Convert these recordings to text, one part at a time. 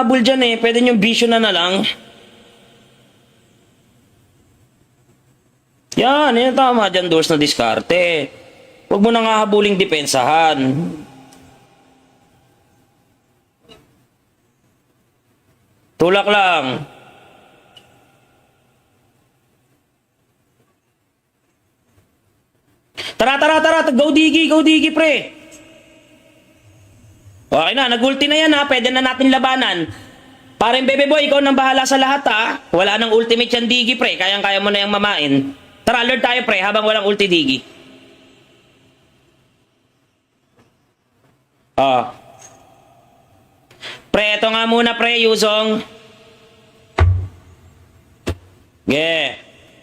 habol dyan eh. Pwede nyo vision na lang. Yan tama dyan, doors na diskarte. Huwag mo na nga habuling depensahan. Tulak lang. Tara. Go digi, pre. Okay na, nag-ulti na yan ha. Pwede na natin labanan. Parang Bebe Boy, ikaw nang bahala sa lahat ha. Wala nang ultimate yan digi, pre. Kayang-kaya mo na yung mamain. Tara, Lord tayo, pre, habang walang ulti digi. Pre, ito nga muna, pre, Yuzong.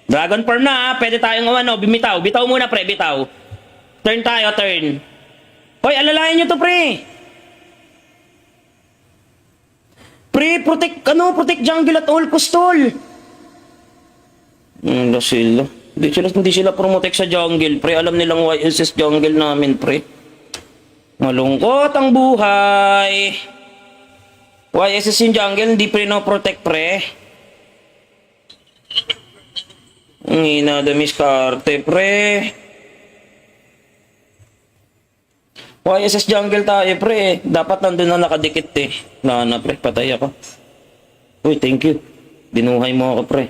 Dragon form na ha. Pwede tayong bimitaw. Bitaw muna, pre, bitaw. Turn tayo, turn. Hoy, alalayan nyo to, pre. Pre, protect jungle at all cost, tol. Hindi sila promotek sa jungle, pre. Alam nilang YSS jungle namin, pre. Malungkot ang buhay. YSS yung jungle, hindi pre no-protect, pre. Ang ina, damiskarte, pre. YSS jungle tayo, pre. Dapat nandun na nakadikit, eh. Wala na, pre. Patay ako. Uy, thank you. Binuhay mo ako, pre.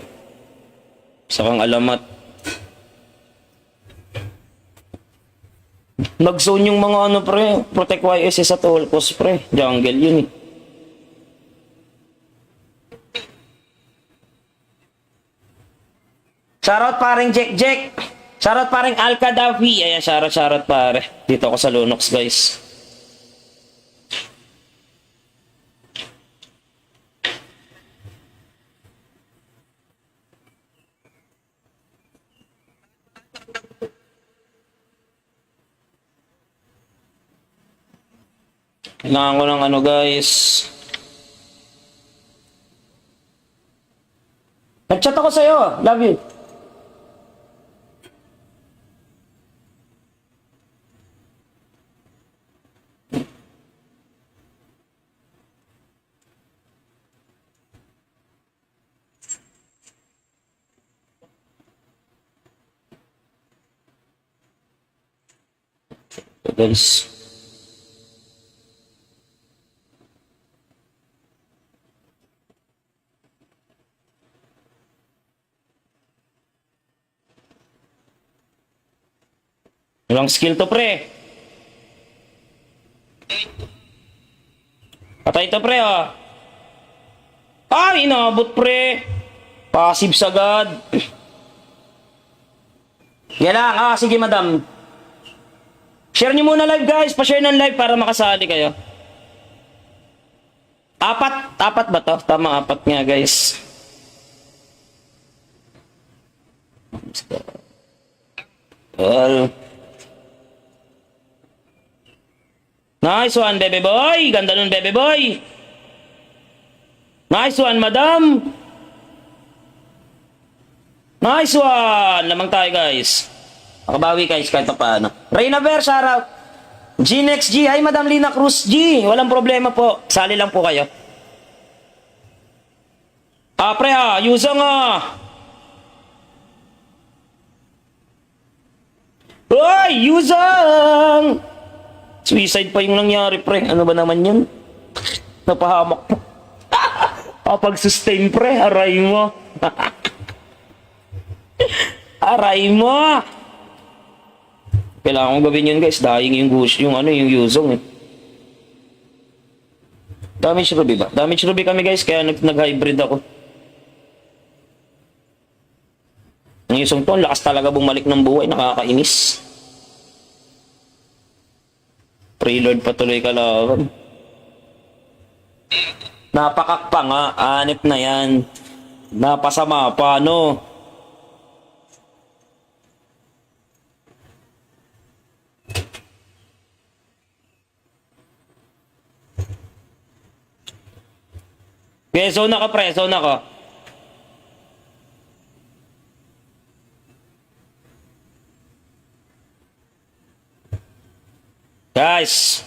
Isa kang alamat. Nag-zone yung mga pre. Protect YSS at all cost, pre. Jungle yun, eh. Shoutout paring Jack. Shoutout paring Al-Qadafi. Ayan, shoutout pare. Dito ako sa Lunox, guys. Kailangan ko ng guys. Nag-chat ako sa'yo. Love you. Guys. Walang skill to, pre. Patay to, pre, oh. Ay, inabot, pre. Passive sagad. Yan lang. Sige, madam. Share nyo muna live, guys. Pa-share ng live para makasali kayo. Apat ba to? Tama, 4 nga, guys. Nice one, Bebe Boy. Ganda nun, Bebe Boy. Nice one, madam. Nice one. Lamang tayo, guys. Makabawi, guys, kahit pa paano. Reyna Ver, shoutout. G-Nex G. Hi, Madam Lina Cruz G. Walang problema po. Sali lang po kayo. Pre, Yuzong, Uy, Yuzong! Suicide pa yung nangyari, pre. Ano ba naman yun? Napahamak po. Pag-sustain, pre. Aray mo. Aray mo. Kailangan kong gawin yun, guys. Dying yung yung Yuzong, eh. Damage Ruby ba? Damage Ruby kami, guys. Kaya nag-hybrid ako. Ang Yuzong to, lakas talaga bumalik ng buhay. Nakakainis. Preload patuloy kalaban. Napakakpa nga. Anip na yan. Napasama pa, no? Okay, zone ako, pre. Zone ako. Guys,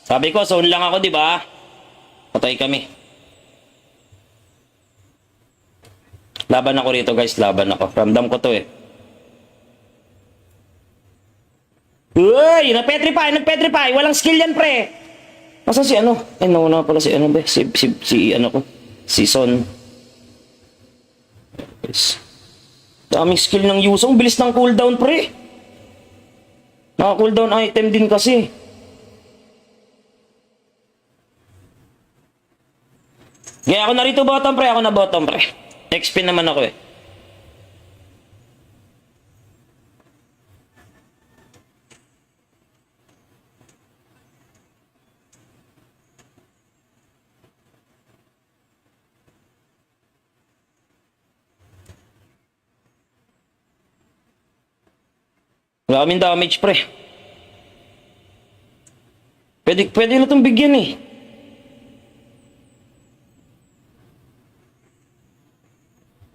sabi ko, zone lang ako, di ba? Patay kami. Laban ako rito guys, laban ako. Ramdam ko to eh. Uy! Nagpetrify! Walang skill yan, pre! Masa si ano? Ay, nauna pala si ano ba? Si ano ko? Si Son. Guys. Daming skill ng Yusong. Bilis ng cooldown, pre. Naka-cooldown item din kasi. Gaya ako na rito bottom, pre. Ako na bottom, pre. XP naman ako eh. Wala kaming damage, pre. Pwede na itong bigyan eh.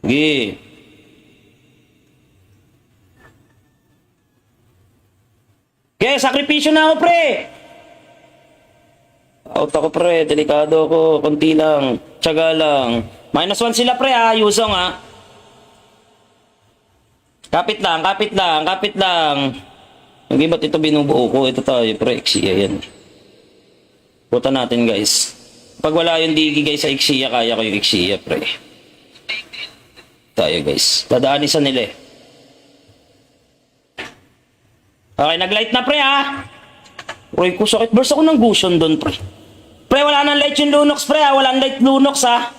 Sige. Okay, sakripisyo na ako, pre. Out ako, pre. Delikado ako. Konti lang. Tiyaga lang. -1 sila, pre, ha. Yusong, ha. Kapit lang. Hindi ba't ito binubuo ko? Ito tayo, pre. Ixiya yan. Puta natin, guys. Pag wala yung digi, guys, sa Ixiya, kaya ko yung Ixiya, pre. Tayo, guys. Dadaanin sa nila, eh. Okay, nag-light na, pre, ha? Roy, ko sakit. Burst ako ng Gusion doon, pre. Pre, wala nang light yung Lunox, pre, ha? Wala nang light Lunox, ha?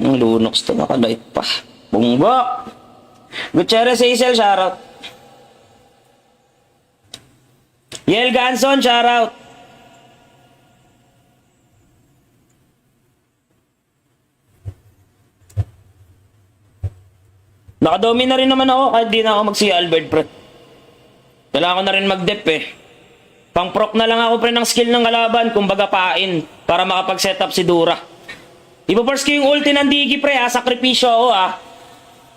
Yung Lunox to, naka-light pa. Bungbok! Gutierrez Hazel, shoutout. Yel Ganson, shoutout. Nakadomi na rin naman ako kahit di na ako mag-si Albert, pre. Kailangan ko na rin mag-dep eh. Pang-proc na lang ako, pre, ng skill ng kalaban, kumbaga pain, para makapag-setup si Dura. Ipo-force ko yung ulti ng Digi, pre, ha. Sakripisyo ako, ha.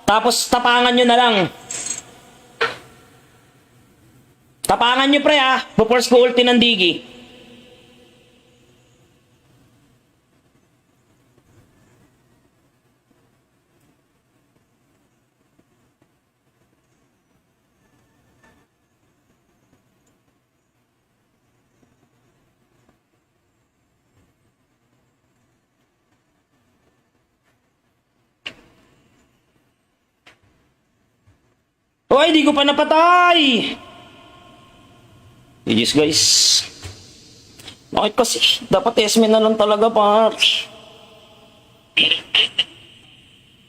Tapos tapangan nyo na lang. Tapangan nyo, pre, ha. Ipo-force ko ulti ng Digi. Hoy, di ko pa napatay! Yes, guys. Bakit kasi? Dapat esme na lang talaga, par.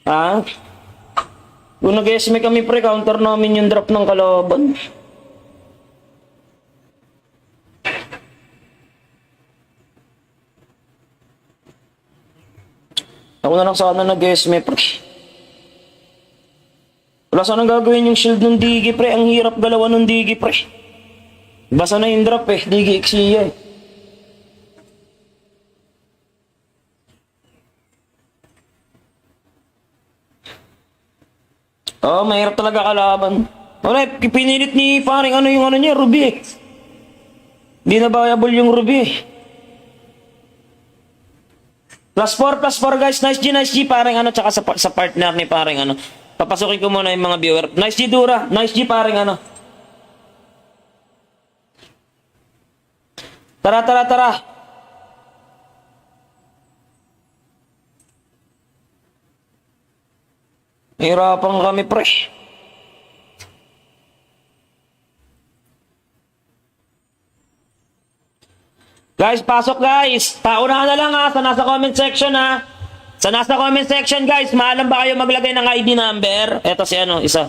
Ha? Kung nag-esme kami, pre, counter namin yung drop ng kalaban. Ako na lang sana nag-esme, pre. Wala sanang gagawin yung shield ng Digi, pre. Ang hirap galawan ng Digi, pre. Basa na yung drop eh. Digi Ixiya eh. Oh, mahirap talaga kalaban. Wala, pinilit ni paring ano yung ano niya, Ruby eh. Hindi na viable yung Ruby eh. +4 guys. Nice G, paring ano, tsaka sa partner ni paring ano. Papasukin ko muna yung mga viewer. Nice G, Dura. Nice G, paring ano. Tara. Hirapan kami, pre. Guys, pasok guys. Pauna na lang ha, sa nasa comment section ha. Sa nasa comment section guys, maalam ba kayo maglagay ng ID number? Eto si ano, isa.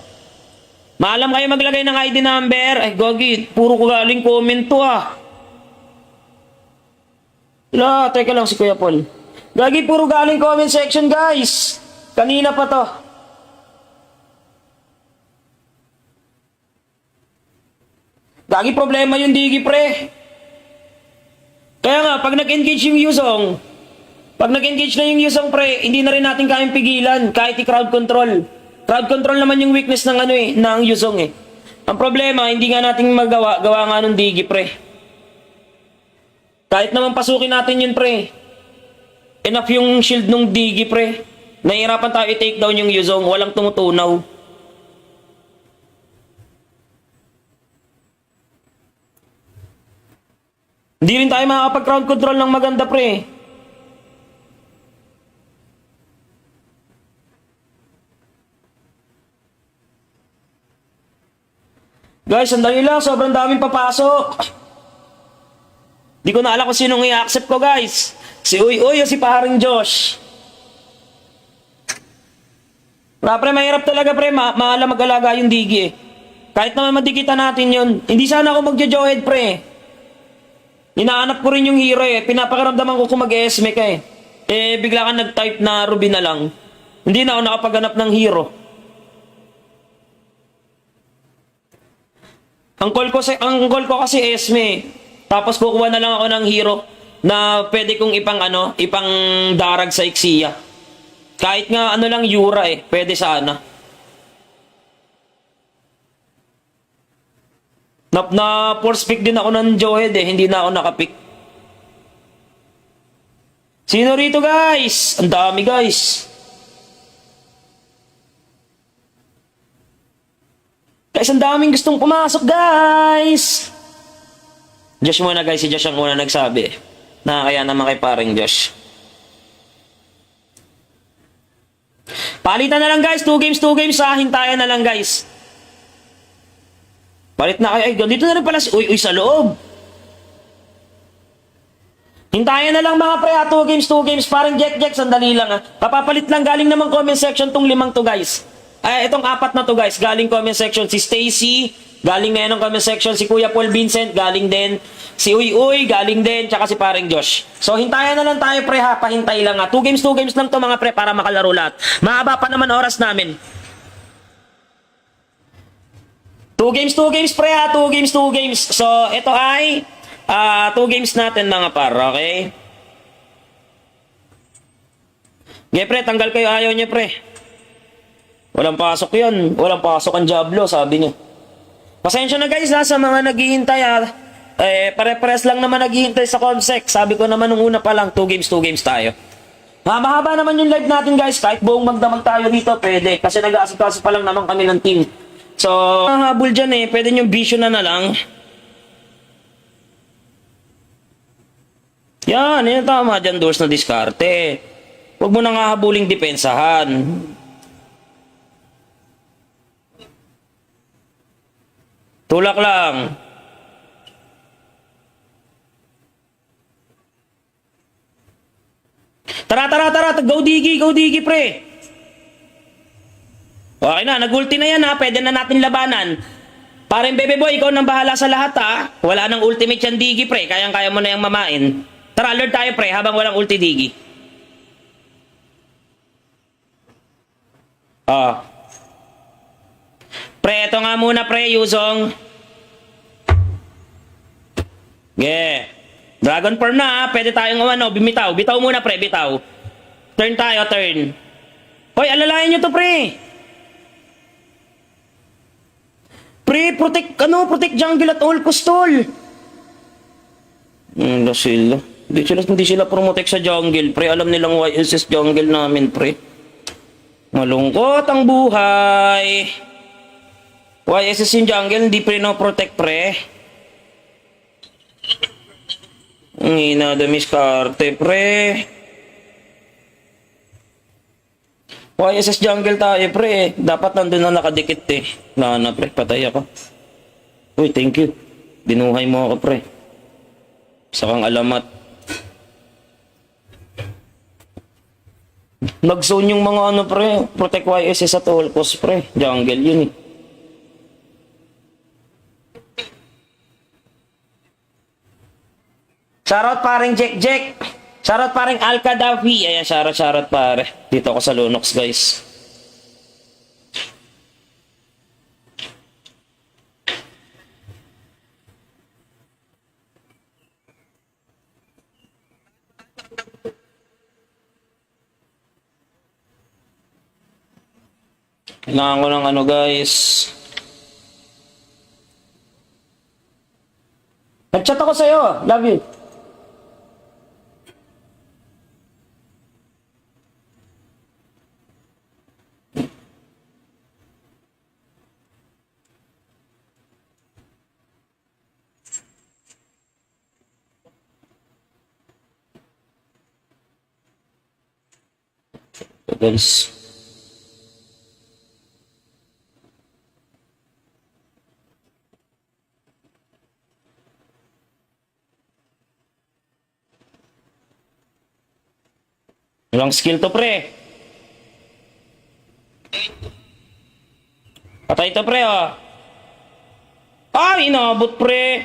Maalam kayo maglagay ng ID number? Ay, gogi, puro ko galing comment to ah. Wala, teka lang si Kuya Paul. Gagi, puro galing comment section guys. Kanina pa to. Gagi, problema yung Digi, pre. Kaya nga, pag nag-engage yung Yusong, na yung Yusong, pre, hindi na rin natin kayang pigilan kahit i-crowd control. Crowd control naman yung weakness ng ano eh, ng Yusong eh. Ang problema, hindi nga natin gawa nga nung Digi, pre. Kahit naman pasukin natin yun, pre. Enough yung shield nung Digi, pre. Nahihirapan tayo i-take down yung Yuzong. Walang tumutunaw. Hindi rin tayo makakapag-ground control ng maganda, pre. Guys, sandali lang. Sobrang daming papasok. Di ko na alam kung sinong i-accept ko, guys. Si Uy Uy o si paring Josh. Pre, mahirap talaga, pre. Maalam mag-alaga yung Digi, eh. Kahit naman madikitan natin yun. Hindi sana ako magjo-johead, pre. Hinahanap ko rin yung hero, eh. Pinapakiramdaman ko kung mag-esme ka, eh. Bigla ka nag-type na Ruby na lang. Hindi na ako nakapaghanap ng hero. Ang call ko kasi Esme. Tapos kukuha na lang ako ng hero na pwede kong ipang darag sa Ixia. Kahit nga lang Yura, eh, pwede sana. Na force pick din ako ng Johead, eh, hindi na ako nakapick. Sino rito, guys? Ang dami, guys. Guys, ang daming gustong pumasok, guys! Josh muna, guys. Si Josh ang una nagsabi. Nakakaya naman kay paring Josh. Palitan na lang, guys. 2 games. Hintayan na lang, guys. Palit na kayo. Ay, dito na rin pala si Uy Uy sa loob. Hintayan na lang, mga pre. 2 games. Parang Jack, sandali lang, ha. Papapalit lang. Galing naman comment section tong 5 to, guys. Itong 4 na to, guys, galing comment section si Stacy, galing na yan ng comment section si Kuya Paul Vincent, galing din si Uy Uy, galing din, tsaka si paring Josh. So hintayan na lang tayo, pre, ha, pahintay lang, ha. 2 games lang to, mga pre, para makalaro lahat. Mahaba pa naman oras namin. 2 games, pre, ha. 2 games. So ito ay 2 games natin, mga par, okay? Okay, pre, tanggal kayo, ayaw niya, pre. Walang pasok yun. Walang pasok ang Diablo, sabi niya. Pasensya na, guys, ha, sa mga naghihintay, ha. Pare-pares lang naman naghihintay sa Comsec. Sabi ko naman nung una pa lang, 2 games tayo. Mahaba naman yung live natin, guys. Kahit buong magdamag tayo dito, pwede. Kasi nag-aasikaso pa lang naman kami ng team. So, habol dyan, eh. Pwede nyo vision na lang. Yan tama dyan, doors na diskarte. Huwag mo nang hahabuling depensahan. Tulak lang. Tara. Go Digi, pre. Okay na, nag-ulti na yan, ha. Pwede na natin labanan. Parang Bebe Boy, ikaw nang bahala sa lahat, ha. Wala nang ultimate yan, Digi, pre. Kayang-kaya mo na yung mamain. Tara, alert tayo, pre, habang walang ulti, Digi. Pre, ito nga muna, pre, Yuzong. Yeah. Dragon Form na, ha. Pwede tayong bimitaw. Bitaw muna, pre, bitaw. Turn tayo, turn. Hoy, alalayan nyo to, pre. Pre, protect jungle at all cost, tol. Sila. Hindi sila promotek sa jungle, pre. Alam nilang YSS jungle namin, pre. Malungkot ang buhay. YSS yung jungle, hindi protect, pre. Ang ina, damiskarte, pre. YSS jungle tayo, pre. Dapat nandun na nakadikit, eh. Wala na, pre. Patay ako. Uy, thank you. Binuhay mo ako, pre. Sa kang alamat. Nag-zone yung mga pre. Protect YSS at all cost, pre. Jungle yun, eh. Shoutout paring Jack. Shoutout paring Al-Kadafi. Ayan, shoutout pare. Dito ako sa Lunox, guys. Kailangan ko ng guys. Nag-chat ako sa'yo. Love you. guys. Walang skill to, pre. Patay to, pre, oh. Ay, inabot, pre.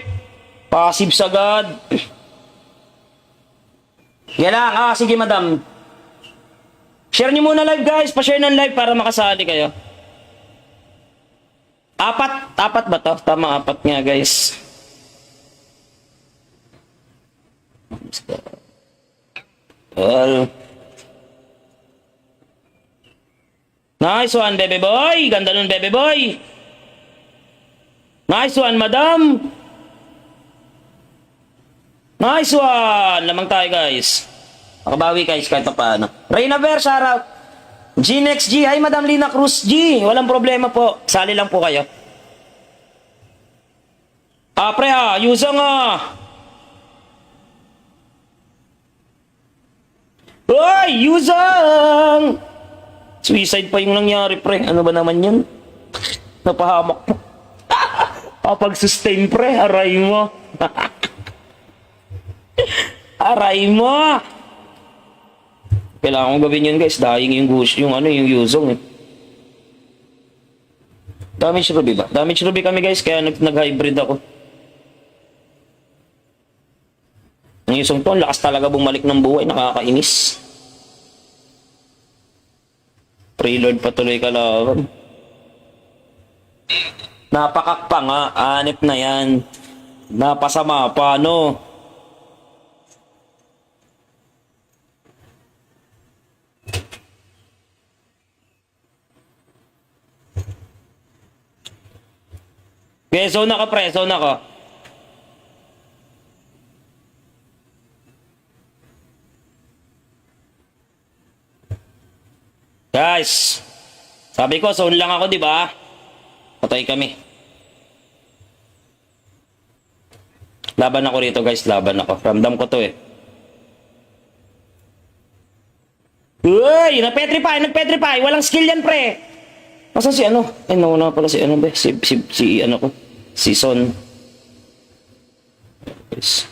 Passive sagad. Yan lang. Ah, sige, madam. Share nyo muna live, guys. Pa-share ng live para makasali kayo. Apat ba to? Tama, apat nga, guys. Well, nice one, baby boy. Ganda nun, baby boy. Nice one, madam. Nice one. Lamang tayo, guys. Makabawi, guys, kahit pa paano. Reyna Ver, shoutout. G-Nex G. Hi, Madam Lina Cruz G. Walang problema po. Sali lang po kayo. Pre, Yuzong, Uy, Yuzong! Suicide pa yung nangyari, pre. Ano ba naman yun? Napahamak po. Kapag-sustain, pre. Aray mo. Aray mo. Kailangan kong gawin yun, guys. Dying yung gusto, yung Yuzong, eh. Damage Ruby ba? Damage Ruby kami, guys. Kaya nag-hybrid ako. Ang Yuzong to, lakas talaga bumalik ng buhay. Nakakainis. Preload patuloy kalaban. Napakakpa nga. Anip na yan. Napasama pa, no? Okay, zone ako, pre. Zone ako. Guys, sabi ko, zone lang ako, di ba? Patay kami. Laban ako rito, guys. Laban ako. Ramdam ko to, eh. Uy! Nagpetrify! Nagpetrify! Walang skill yan, pre! Nasaan si ano? Ay, nauna pala si ano, be? Si ano ko? Si Son. Guys.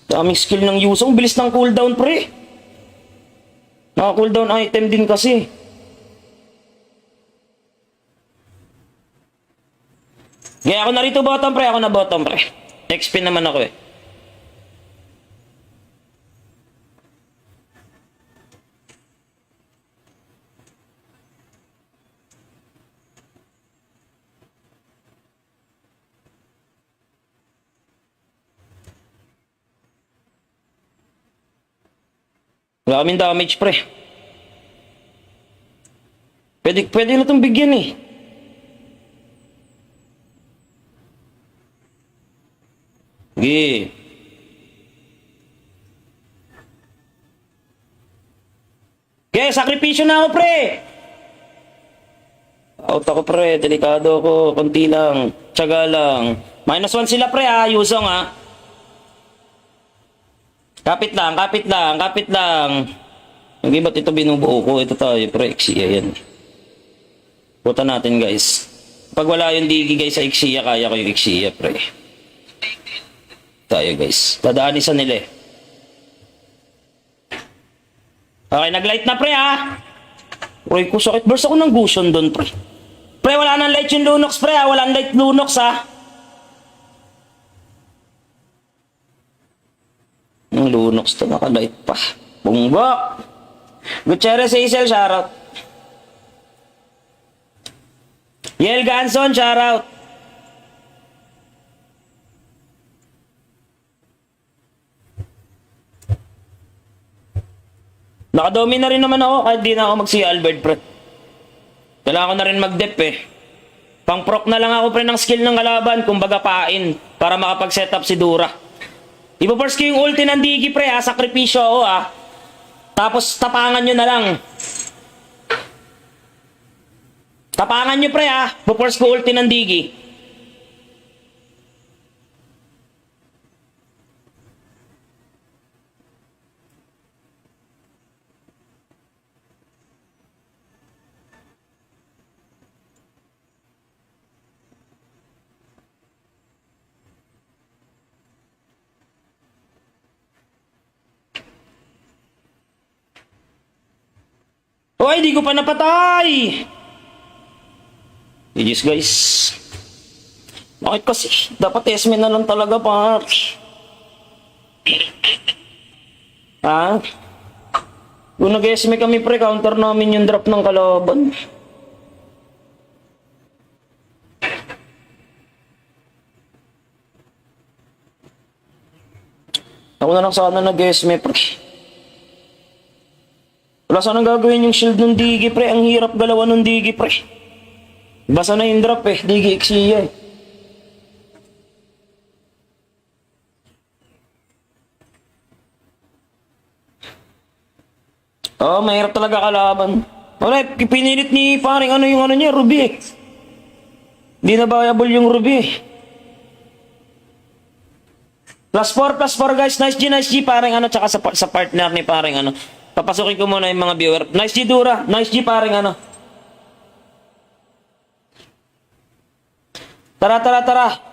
Daming skill ng Yuzong. Bilis ng cooldown, pre. Naka-cooldown item din kasi. Kaya ako na rito bottom, pre. Ako na bottom, pre. XP naman ako, eh. Wala kaming damage, pre. Pwede na itong bigyan, eh. Sige. Okay, sakripisyo na ako, pre. Out ako, pre. Delikado ako. Konti lang. Tiyaga lang. -1 sila, pre, Yuzong, Kapit lang, kapit lang, kapit lang. Hindi ba't ito binubuo ko? Ito tayo, pre. Ixiya yan. Puta natin, guys. Pag wala yung digi, guys, sa Ixiya, kaya ko yung Ixiya, pre. Tayo, guys. Dadaanin sa nila, eh. Okay, nag-light na, pre, Uy, ko sakit. Burst ako ng Gusion doon, pre. Pre, wala nang light yung Lunox, pre, Walang light Lunox, Ang Lunox to, naka-light pa. Bungbok! Gutierrez Hazel, shoutout. Yel Ganson, shoutout. Nakadomi na rin naman ako kahit di na ako mag-si Albert, pre. Kailangan ko na rin mag-dep, eh. Pang-proc na lang ako, pre, ng skill ng kalaban, kumbaga pain, para makapag-setup si Dura. Ipo-force ko yung ulti ng Digi, pre, sakripisyo ako, Tapos tapangan nyo na lang. Tapangan nyo, pre, Ipo-force ko ulti ng Digi. Oy, di ko pa napatay! Yes, guys. Bakit kasi? Dapat Esme na lang talaga, par. Ha? Kung nag-Esme kami, pre, counter namin yung drop ng kalaban. Ako na lang sana nag-Esme, pre. Wala sanang gagawin yung shield ng Digi, pre. Ang hirap galawan ng Digi, pre. Basa na yung drop, eh. Digi Xia, eh. Oh, mahirap talaga kalaban. Wala, pinilit ni paring ano yung ano niya, Ruby, eh. Hindi na viable yung Ruby, eh. +4 guys. Nice G, paring ano, tsaka sa partner ni paring ano. Papasukin ko muna yung mga viewer. Nice G, Dura. Nice G, paring ano. Tara.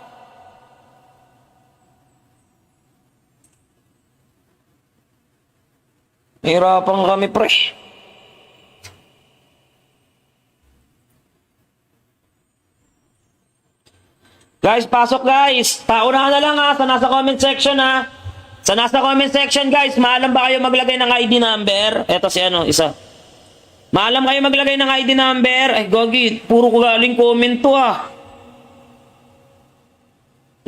Hirapan kami, pre. Guys, pasok guys. Paunahan na lang ha, sa nasa comment section ha. Sa nasa comment section guys, maalam ba kayo maglagay ng ID number? Eto si ano, isa. Maalam kayo maglagay ng ID number? Ay, gogi, puro ko galing comment to ah.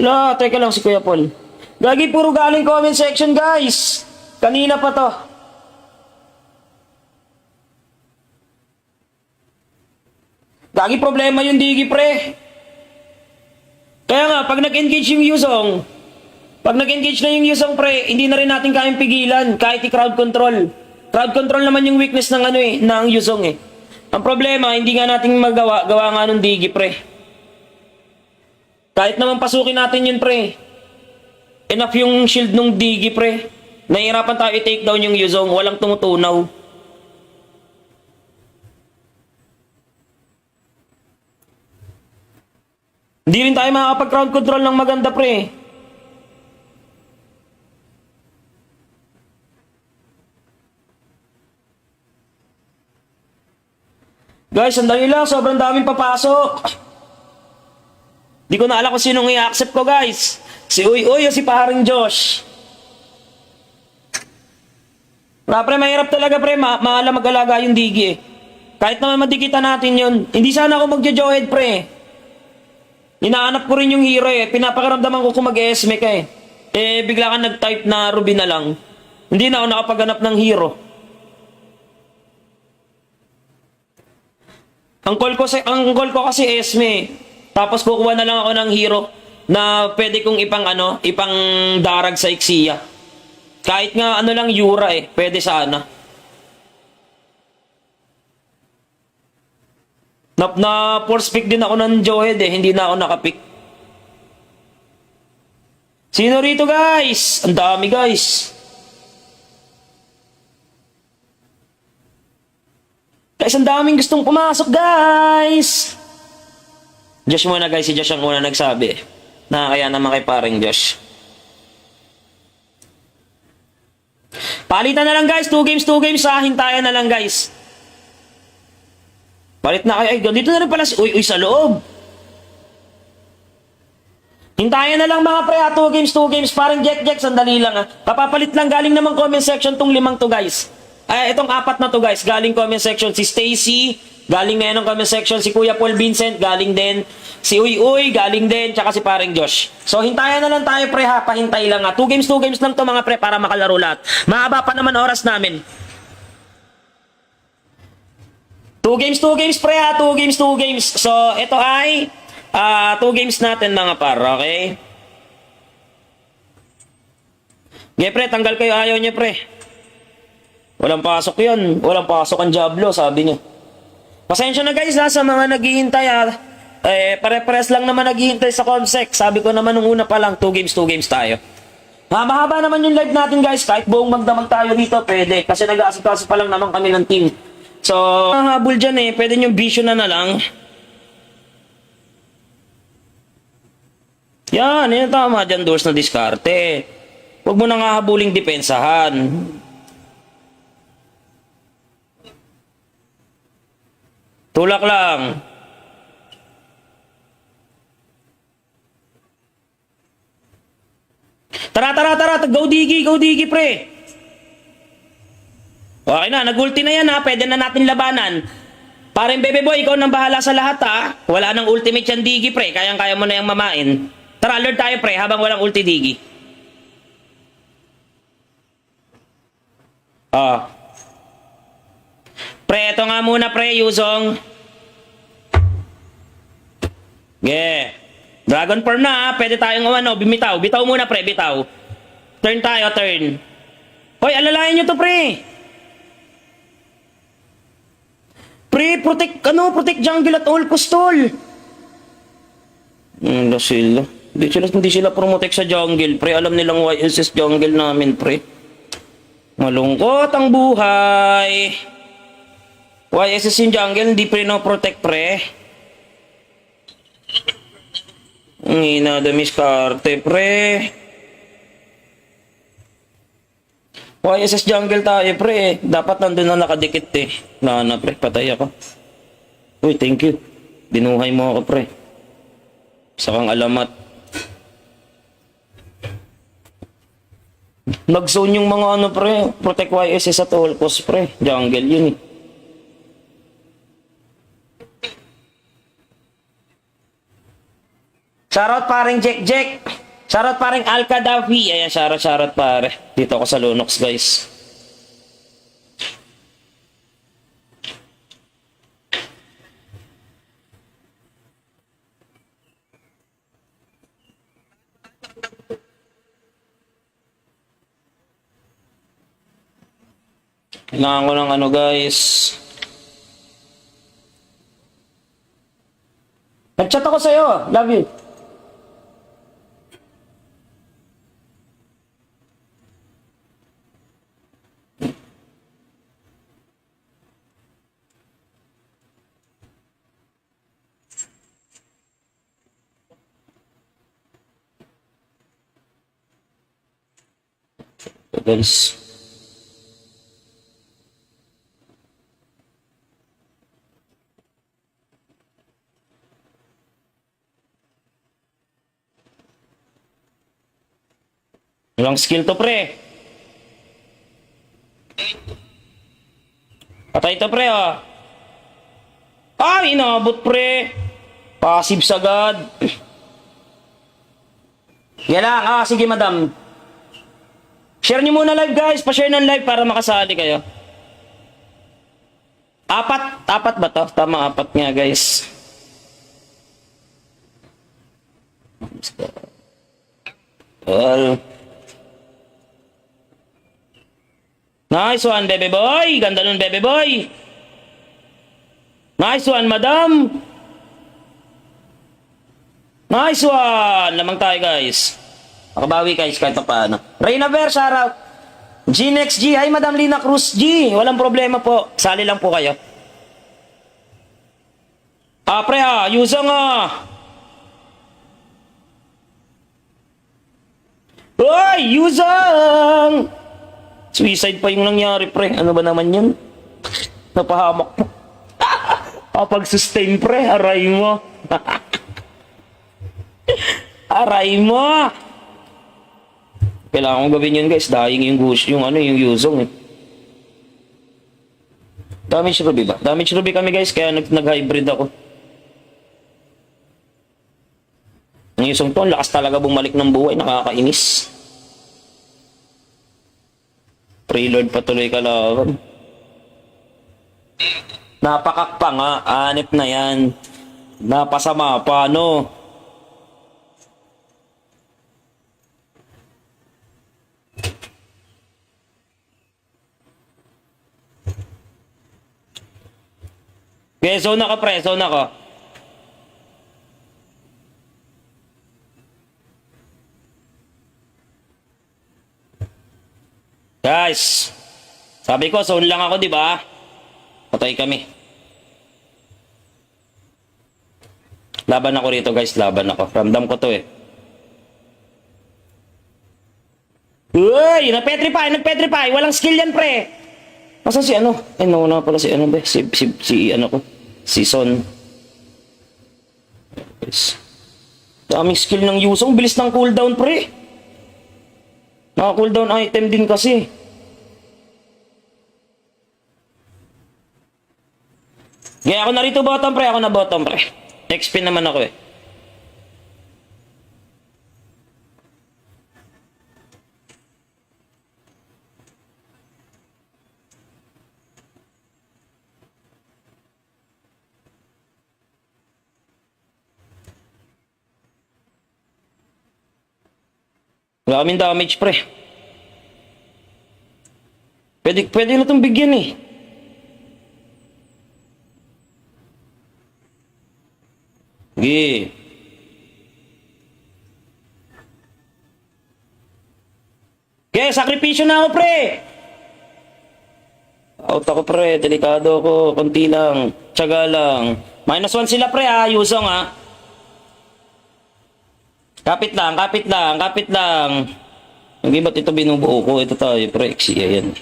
Wala, teka lang si Kuya Paul. Gagi, puro galing comment section guys. Kanina pa to. Gagi, problema yung Digi, pre. Kaya nga, pag nag-engage yung Yuzong, pag nag-engage na yung Yuzong, pre, hindi na rin natin kayang pigilan kahit i-crowd control. Crowd control naman yung weakness ng ano eh, ng Yuzong eh. Ang problema, hindi nga natin gawa nga nung Digi, pre. Kahit naman pasukin natin yun, pre. Enough yung shield nung Digi, pre. Nahihirapan tayo i-take down yung Yuzong, walang tumutunaw. Hindi rin tayo makakapag-crowd control ng maganda, pre. Guys, sandali lang. Sobrang daming papasok. Di ko na alam kung sinong i-accept ko, guys. Si Uy o si paring Josh. Pre, mahirap talaga, pre. Maalam mag-alaga yung Digi, eh. Kahit naman madikita natin yun. Hindi sana ako magjo-johead, pre. Hinahanap ko rin yung hero eh. Pinapakaramdaman ko kung mag-esme ka eh. Eh, bigla ka nag-type na Ruby na lang. Hindi na ako nakapaghanap ng hero. Ang call ko kasi esme. Tapos kukuha na lang ako ng hero na pwede kong ipang darag sa Xia. Kahit nga ano lang Yura eh. Pwede sana. Na force pick din ako ng Johead eh. Hindi na ako nakapick. Sino rito guys? Ang dami guys. Guys, ang daming gustong pumasok guys. Josh muna guys. Si Josh ang una nagsabi. Nakakaya naman kay paring Josh. Palitan na lang guys. 2 games. Hintayan na lang guys. Palit na kayo. Ay, dito na rin pala si Uy sa loob. Hintayan na lang mga pre ha. 2 games. Parang Jack, sandali lang ha. Papapalit lang. Galing naman comment section tong 5 to guys. Ay, itong 4 na to guys. Galing comment section si Stacy. Galing na yan ng comment section si Kuya Paul Vincent. Galing din. Si Uy, galing din. Tsaka si paring Josh. So, hintayan na lang tayo pre ha. Pahintay lang ha. 2 games lang to mga pre para makalaro lahat. Mahaba pa naman oras namin. 2 games pre ha, 2 games. So, ito ay 2 games natin mga par, okay? Okay pre, tanggal kayo, ayaw niya pre. Walang pasok yun, walang pasok ang Diablo, sabi niya. Pasensya na guys ha, sa mga naghihintay ha. Pare-pares lang naman naghihintay sa Comsec. Sabi ko naman nung una pa lang, 2 games tayo. Mahaba naman yung live natin guys, kahit buong magdamag tayo dito, pwede. Kasi nag-aasikaso pa lang naman kami ng team. So, habol dyan eh. Pwede nyo vision na lang. Yan tama dyan doors na diskarte. Huwag mo nang hahabuling depensahan. Tulak lang. Tara, tara, tara. Go digi, pre. Okay na, nag-ulti na yan ha. Pwede na natin labanan. Parang Bebe Boy, ikaw nang bahala sa lahat ha. Wala nang ultimate yan digi, pre. Kayang-kaya mo na yung mamain. Tara, alert tayo, pre, habang walang ulti digi. Pre, ito nga muna, pre, Yuzong. Yeah. Dragon Form na ha. Pwede tayong bimitaw. Bitaw muna, pre, bitaw. Turn tayo, turn. Hoy, alalayan nyo to, pre. Pre, protect jungle at all cost, tol. Sila. Hindi sila promotek sa jungle, pre. Alam nilang YSS jungle namin, pre. Malungkot ang buhay. YSS yung jungle, hindi pre no-protect, pre. Ang ina, damiskarte, pre. YSS jungle tayo, pre. Dapat nandun na nakadikit, eh. Na, pre. Patay ako. Uy, thank you. Dinuhay mo ako, pre. Isa kang alamat. Nag-zone yung mga pre. Protect YSS at all cost, pre. Jungle yun, eh. Shoutout paring Jack. Shoutout paring Al-Qadafi. Ayan, shoutout pare. Dito ako sa Lunox, guys. Kailangan ko ng guys. Nag-chat ako sa'yo. Love you. Guys. Walang skill to, pre. Patay to, pre, oh. Ay, inabot, pre. Passive sagad. Yan lang. Sige, madam. Share nyo muna live, guys. Pa-share ng live para makasali kayo. Apat ba to? Tama, 4 nga, guys. Nice one, Bebe Boy. Ganda nun, Bebe Boy. Nice one, madam. Nice one. Lamang tayo, guys. Makabawi, guys, kahit pa paano. Reyna Ver, shoutout. G-Nex G. Hi, Madam Lina Cruz G. Walang problema po. Sali lang po kayo. Pre, Yuzong, Uy, Yuzong! Suicide pa yung nangyari, pre. Ano ba naman yun? Napahamak po. Pag-sustain, pre. Aray mo. Aray mo. Kailangan kong gawin yun, guys. Dying yung gush, yung Yuzong, eh. Damage Ruby ba? Damage Ruby kami, guys. Kaya nag-hybrid ako. Ang Yuzong to, lakas talaga bumalik ng buhay. Nakakainis. Preload patuloy kalaban. Napakakpa nga. Anip na yan. Napasama pa, no? Okay, zone ako, pre. Zone ako. Guys, sabi ko, zone lang ako, di ba? Patay kami. Laban ako rito, guys. Laban ako. Ramdam ko to, eh. Uy! Nag-petrify! Walang skill yan, pre! Nasaan si ano? Ay, nauna pala si ano, be? Si ano ko. Season. Guys. Daming skill ng Yuzong. Bilis ng cooldown, pre. Naka-cooldown item din kasi. Kaya ako na rito bottom, pre. Ako na bottom, pre. XP naman ako eh. Wala kaming damage, pre. Pwede na itong bigyan eh. Sige. Okay, sakripisyo na ako, pre. Out ako, pre. Delikado ako. Konti lang. Tiyaga lang. -1 sila, pre, ha. Yuzong, ha. Kapit lang, kapit lang, kapit lang. Hindi ba't ito binubuo ko? Ito tayo, pre. Ixia yan.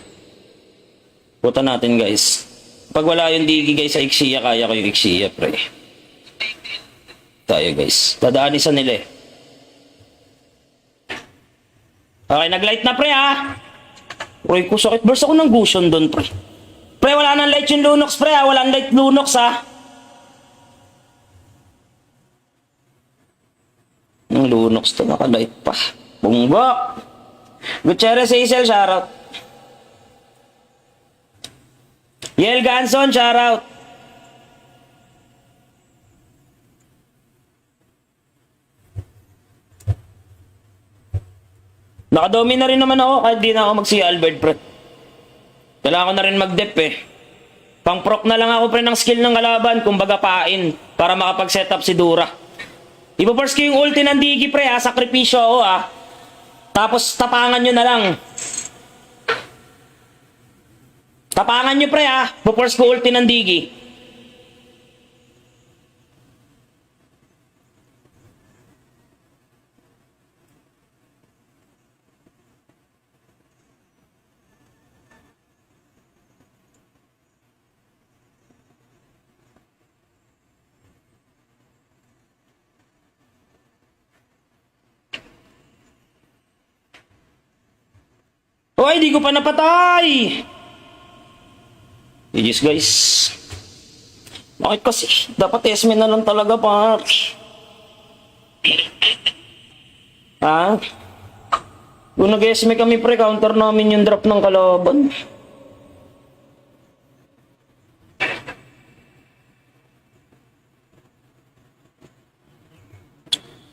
Puta natin, guys. Pag wala yung digi, guys, sa Ixia, kaya ko yung Ixia, pre. Tayo, guys. Dadaanin sa nila eh. Okay, naglight na, pre, ha? Uy, ko sakit. Burst ako ng Gusion doon, pre. Pre, wala nang light yung Lunox, pre, ha? Walang light Lunox, ha? Ang Lunox to, naka-light pa. Bungbok! Gutierrez Hazel, shoutout. Yel Ganson, shoutout. Nakadomi na rin naman ako kahit di na ako mag-si Albert, pre. Kailangan ko na rin mag-dep eh. Pang-proc na lang ako, pre, ng skill ng kalaban, kumbaga pain, para makapag-setup si Dura. Ipo-force ko yung ulti ng Digi, pre, ha. Sakripisyo ako, ha. Tapos tapangan nyo na lang. Tapangan nyo, pre, ha. Ipo-force ko ulti ng Digi. Hoy, di ko pa napatay! GG's, guys. Bakit kasi? Dapat Esme na lang talaga, par. Ha? Kung nag-Esme kami, pre, counter namin yung drop ng kalaban.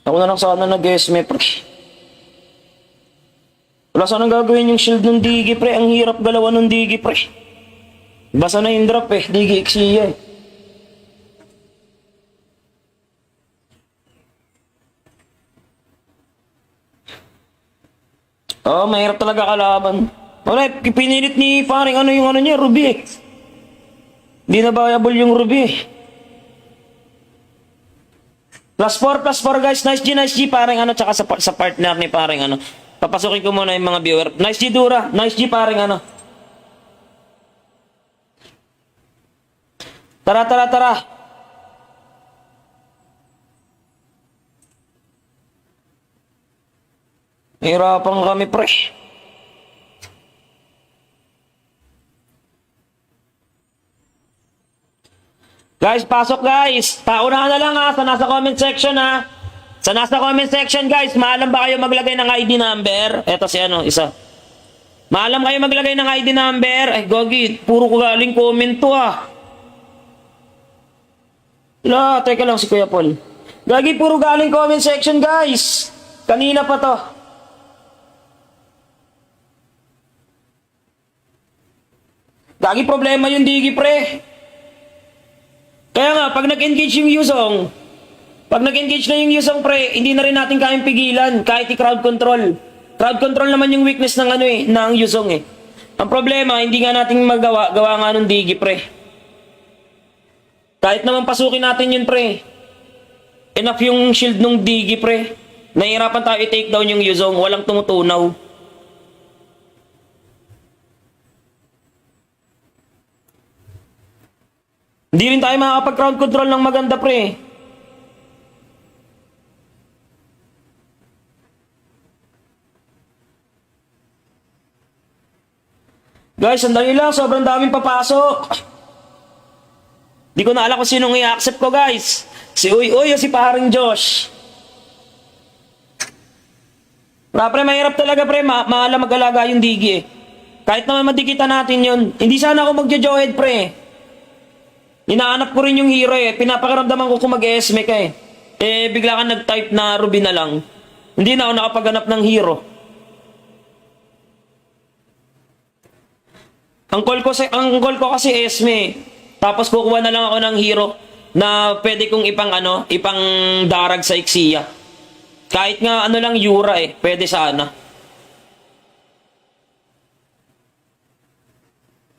Ako na lang sana nag-Esme, pre. Wala sanang gagawin yung shield ng Digi, pre. Ang hirap galawan ng Digi, pre. Basa na yung drop eh. Digi Ixia eh. Oo, mahirap talaga kalaban. Wala, pinilit ni paring ano yung ano niya, Ruby eh. Hindi na viable yung Ruby eh. +4 guys. Nice G, paring ano, tsaka sa partner ni paring ano. Papasukin ko muna yung mga viewer. Nice G, Dura. Nice G, paring ano. Tara. Hirapan kami, pre. Guys, pasok, guys. Paunahan na lang, ha. Sa nasa comment section, ha. Sa nasa comment section, guys, maalam ba kayo maglagay ng ID number? Eto si ano, isa. Maalam kayo maglagay ng ID number? Ay, gogi, puro ko galing comment to, ah. La, teka lang si Kuya Paul. Gagi, puro galing comment section, guys. Kanina pa to. Gagi, problema yung Digi, pre. Kaya nga, pag nag-engage yung Yuzong, na yung Yuzong, pre, hindi na rin natin kayang pigilan kahit i-crowd control. Crowd control naman yung weakness ng ano eh, ng Yuzong eh. Ang problema, hindi nga natin gawa nga ng Digi, pre. Kahit naman pasukin natin yun, pre. Enough yung shield ng Digi, pre. Nahihirapan tayo i-take down yung Yuzong, walang tumutunaw. Hindi rin tayo makakapag-crowd control ng maganda, pre. Guys, sandali lang. Sobrang daming papasok. Di ko na alam kung sinong i-accept ko, guys. Si Uy o si paring Josh. Wala, pre, mahirap talaga, pre. Maalam mag-alaga yung digi, eh. Kahit naman madikita natin yun. Hindi sana ako magjo-johead, pre. Hinahanap ko rin yung hero, eh. Pinapakiramdaman ko kung mag-esme ka, eh. Eh, bigla ka nag-type na Ruby na lang. Hindi na ako nakapaghanap ng hero. Ang call ko kasi Esme. Tapos kukuha na lang ako ng hero na pwede kong ipang darag sa Ixia. Kahit nga ano lang Yura, eh, pwede sana.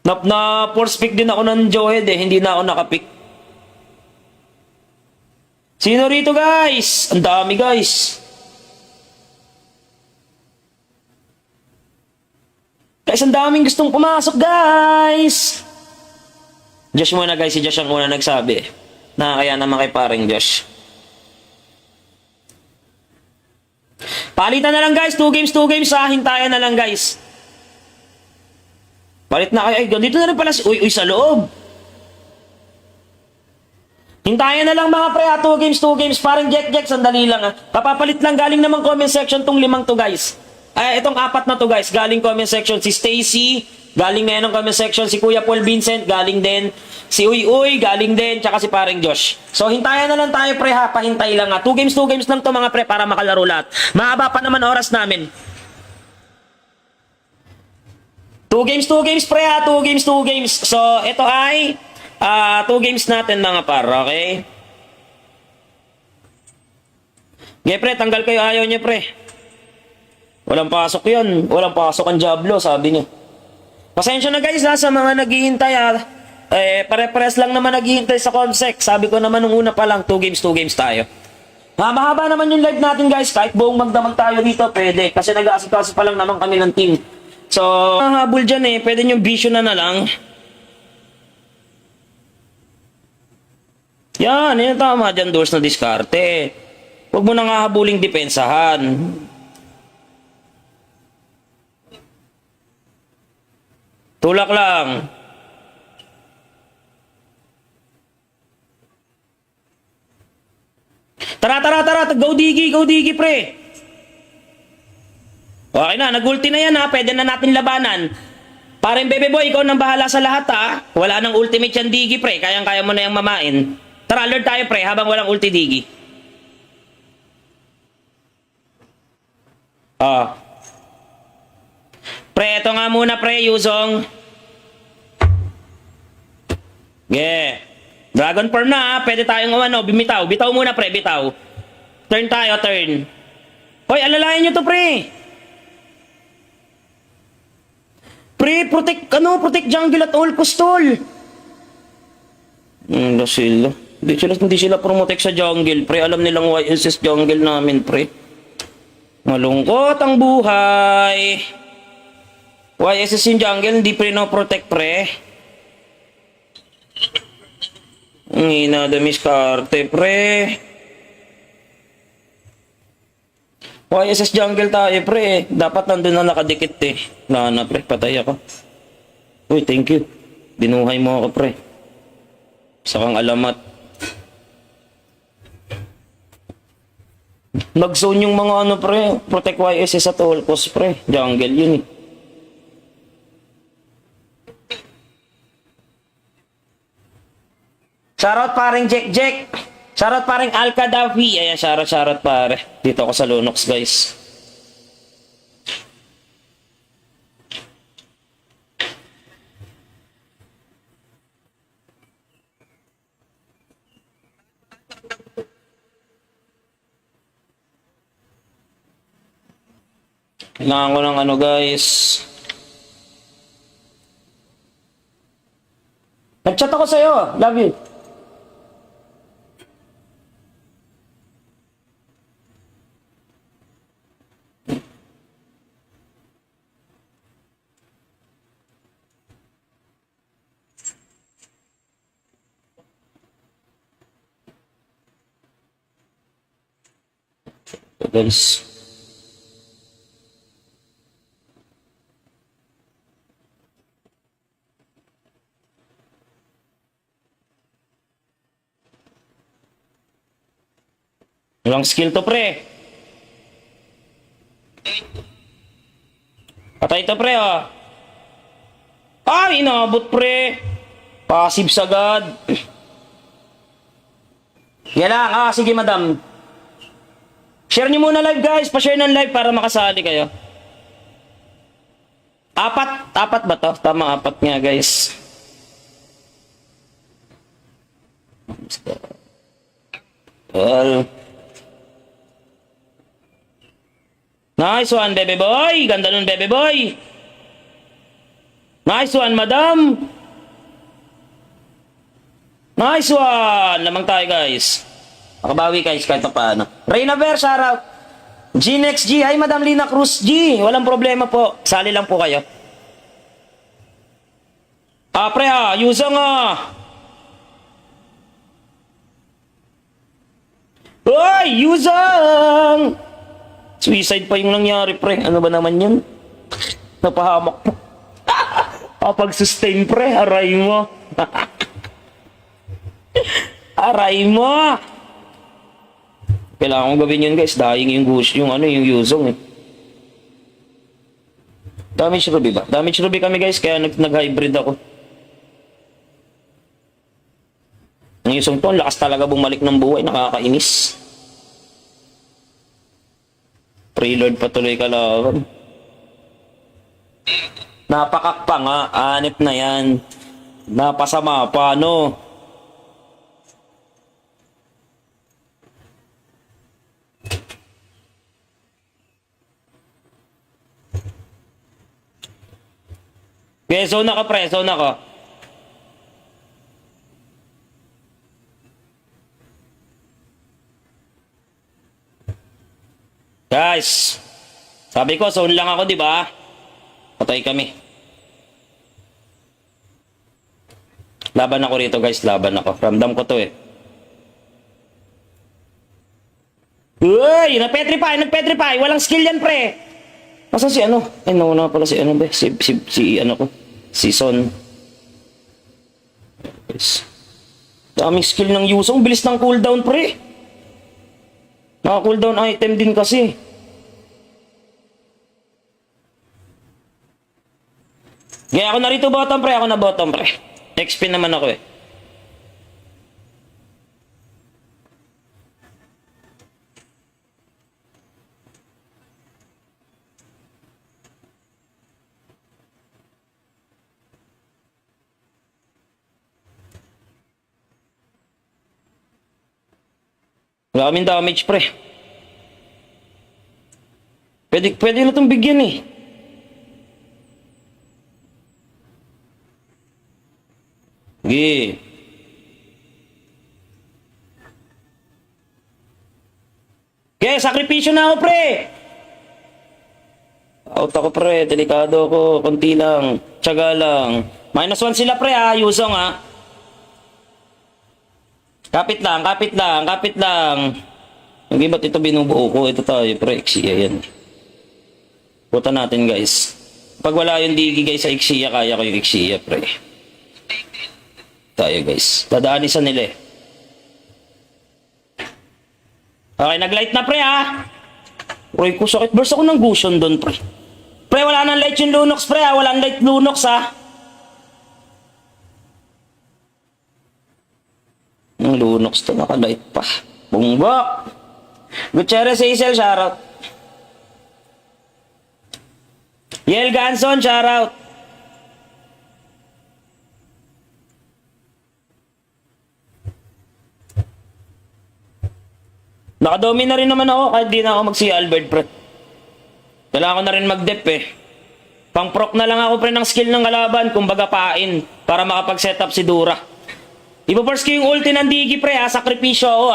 Na force pick din ako ng Johead, eh, hindi na ako nakapick. Sino rito, guys? Ang dami, guys. Guys, ang daming gustong pumasok, guys! Josh muna, guys. Si Josh ang una nagsabi. Nakakaya naman kay paring Josh. Palitan na lang, guys. 2 games, hintayan na lang, guys. Palit na kayo. Ay, dito na rin pala si Uy sa loob. Hintayan na lang, mga pre, 2 games. Parang Jack, sandali lang, ha. Papapalit lang. Galing naman comment section tong 5 to, guys. Ay, itong 4 na to, guys. Galing comment section si Stacy, galing na yan ng comment section si Kuya Paul Vincent, galing din si Uy, galing din, tsaka si paring Josh. So, hintayan na lang tayo, pre, ha. Pahintay lang, ha. 2 games lang to, mga pre, para makalaro lahat. Mahaba pa naman oras namin. 2 games, pre, ha. 2 games. So, ito ay 2 games natin, mga par, okay? Okay, pre, tanggal kayo, ayaw niya, pre. Walang pasok yun. Walang pasok ang Diablo, sabi niya. Pasensya na, guys, ha, sa mga naghihintay, ha. Eh, pare-pares lang naman naghihintay sa Comsec. Sabi ko naman nung una pa lang, 2 games tayo. Mahaba naman yung live natin, guys. Kahit buong magdamag tayo dito, pwede. Kasi nag-aasikaso pa lang naman kami ng team. So, ang habol dyan, eh. Pwede nyo vision na lang. Yan, yun tama dyan, doors na diskarte. Huwag mo nang hahabuling depensahan. Tulak lang. Tara. Go digi, pre. Okay na, nag-ulti na yan, ha. Pwede na natin labanan. Parang Bebe Boy, ikaw nang bahala sa lahat, ha. Wala nang ultimate yan, digi, pre. Kayang-kaya mo na yung mamain. Tara, lord tayo, pre, habang walang ulti, digi. Pre, ito nga muna, pre, Yuzong. Yeah. Dragon Form na, ha. Pwede tayong bimitaw. Bitaw muna, pre, bitaw. Turn tayo, turn. Hoy, alalayan nyo to, pre. Pre, protect jungle at all cost, tol. Sila. Hindi sila promotek sa jungle, pre. Alam nilang YSS jungle namin, pre. Malungkot ang buhay. YSS yung jungle, hindi pre no-protect, pre. Ang ina, damiskarte, pre. YSS jungle tayo, pre. Dapat nandun na nakadikit, eh. Na, pre. Patay ako. Uy, thank you. Binuhay mo ako, pre. Isa kang alamat. Nag-zone yung mga pre. Protect YSS at all cost, pre. Jungle yun, eh. Shoutout paring Jack. Shoutout paring Al-Kadafi. Ayan, shoutout pare. Dito ako sa Lunox, guys. Kailangan ko ng guys. Nag-chat ako sa'yo. Love you. guys. Walang skill to, pre. Patay to, pre, oh. Ay, inabot, pre. Passive sagad. Yan lang. Sige, madam. Share nyo muna live, guys. Pa-share ng live para makasali kayo. Apat ba to? Tama, apat nga, guys. Well. Nice one, baby boy. Ganda nun, baby boy. Nice one, madam. Nice one. Lamang tayo, guys. Makabawi, guys, kahit pa paano. Reyna Ver, shoutout. G-Nex G. Hi, Madam Lina Cruz G. Walang problema po. Sali lang po kayo. Pre, Yuzong, Uy, Yuzong! Suicide pa yung nangyari, pre. Ano ba naman yun? Napahamak po. Pag-sustain, pre. Aray mo. Aray mo. Kailangan kong gawin yun, guys. Dying yung gusto, yung Yuzong, eh. Damage Ruby ba? Damage Ruby kami, guys. Kaya nag-hybrid ako. Ang Yuzong to, lakas talaga bumalik ng buhay. Nakakainis. Preload patuloy kalaban. Napakakpa nga. Anip na yan. Napasama pa, no? Okay, zone ako, pre. Zone ako. Guys, sabi ko, zone lang ako, di ba? Patay kami. Laban ako rito, guys. Laban ako. Ramdam ko to, eh. Uy! Nagpetrify! Nagpetrify! Walang skill yan, pre! Nasaan si ano? Ay, nauna pala si ano, be? Si ano ko? Si Son. Guys. Daming skill ng Yuzong. Bilis ng cooldown, pre. Naka-cooldown item din kasi. Kaya ako narito bottom, pre. Ako na bottom, pre. XP naman ako, eh. Wala kaming damage, pre. Pwede na itong bigyan, eh. Sige. Okay, sakripisyo na ako, pre. Out ako, pre. Delikado ako. Konti lang. Tiyaga lang. -1 sila, pre, Yuzong, Kapit lang, kapit lang, kapit lang. Hindi ba't ito binubuo ko? Ito tayo, pre. Ixia yan. Puta natin, guys. Pag wala yung digi, guys, sa Ixia, kaya ko yung Ixia, pre. Tayo, guys. Dadaanin sa nila, eh. Okay, naglight na, pre, Uy, ko sakit. Burst ako ng Gusion doon, pre. Pre, wala nang light yung Lunox, pre, Walang light Lunox, Ang Lunox to, naka-light pa. Bungbok! Gutierrez Hazel, shoutout. Yel Ganson, shoutout. Nakadomi na rin naman ako kahit di na ako mag-si Albert, pre. Kailangan ko na rin mag-dep, eh. Pang-proc na lang ako, pre, ng skill ng kalaban, kumbaga pain, para makapag-setup si Dura. Ipaforce ko yung ulti ng Digi, pre, sakripisyo ako,